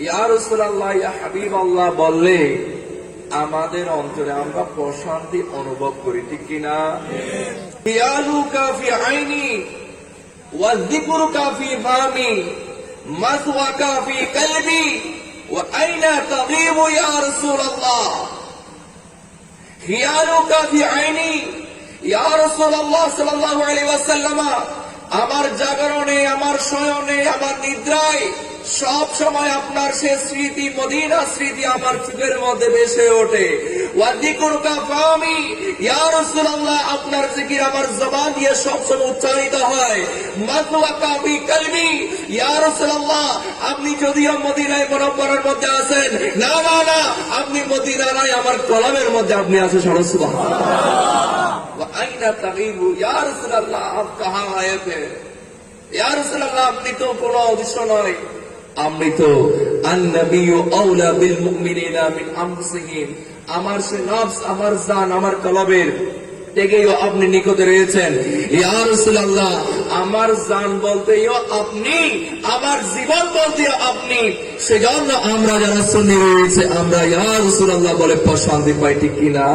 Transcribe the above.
ইয়া রাসূলুল্লাহ, ইয়া হাবিবাল্লাহ বললে আমাদের অন্তরে আমরা প্রশান্তি অনুভব করি, ঠিক কিনা? ইয়ালুকা ফি আইনি ওয়া যিকরুকা ফি ফামি মাসওয়াকা ফি কলবি ওয়া আইনা তাগীবু ইয়া রাসূলুল্লাহ। ইয়ালুকা ফি আইনি, ইয়া রাসূলুল্লাহ সাল্লাল্লাহু আলাইহি ওয়াসাল্লাম, আমার জাগরণে, আমার শয়নে, আমার নিদ্রায় সব সময় আপনার সে স্মৃতি, মদিনা স্মৃতি আমার চোখের মধ্যে ভেসে ওঠে। ওয়া যিকরুকা ফামি, ইয়া রাসূলুল্লাহ, আপনার জিকির আমার জবান দিয়ে সব সময় উচ্চারিত হয়। মাসওয়াকা ফি কলবি, ইয়া রাসূলুল্লাহ, আপনি যদিও মদিনায়ে মুনাওয়ারার মধ্যে আছেন, না না না, আপনি মদিনা নাই, আমার কলবের মধ্যে আপনি আছেন। সুবহানাল্লাহ। ওয়া আইনা তাগীবু, ইয়া রাসূলুল্লাহ, আপ কাহা আয়ে থে? ইয়া রাসূলুল্লাহ, আপনি তো কোনো অদৃশ্য নয়, আপনি তো আন-নাবিয়্যু আওলা বিল মুমিনিনা মিন আনফুসিহিম, আমার সে নফস, আমার জান, আমার কলবের থেকেও আপনি নিকটে রয়েছেন। ইয়া রাসূলুল্লাহ, আমার জান বলতেও আপনি, আমার জীবন বলতেও আপনি, সেজন্য আমরা যারা সুন্নি রয়েছে আমরা ইয়া রাসূলুল্লাহ বলে প্রশান্তি পাই, ঠিক কিনা?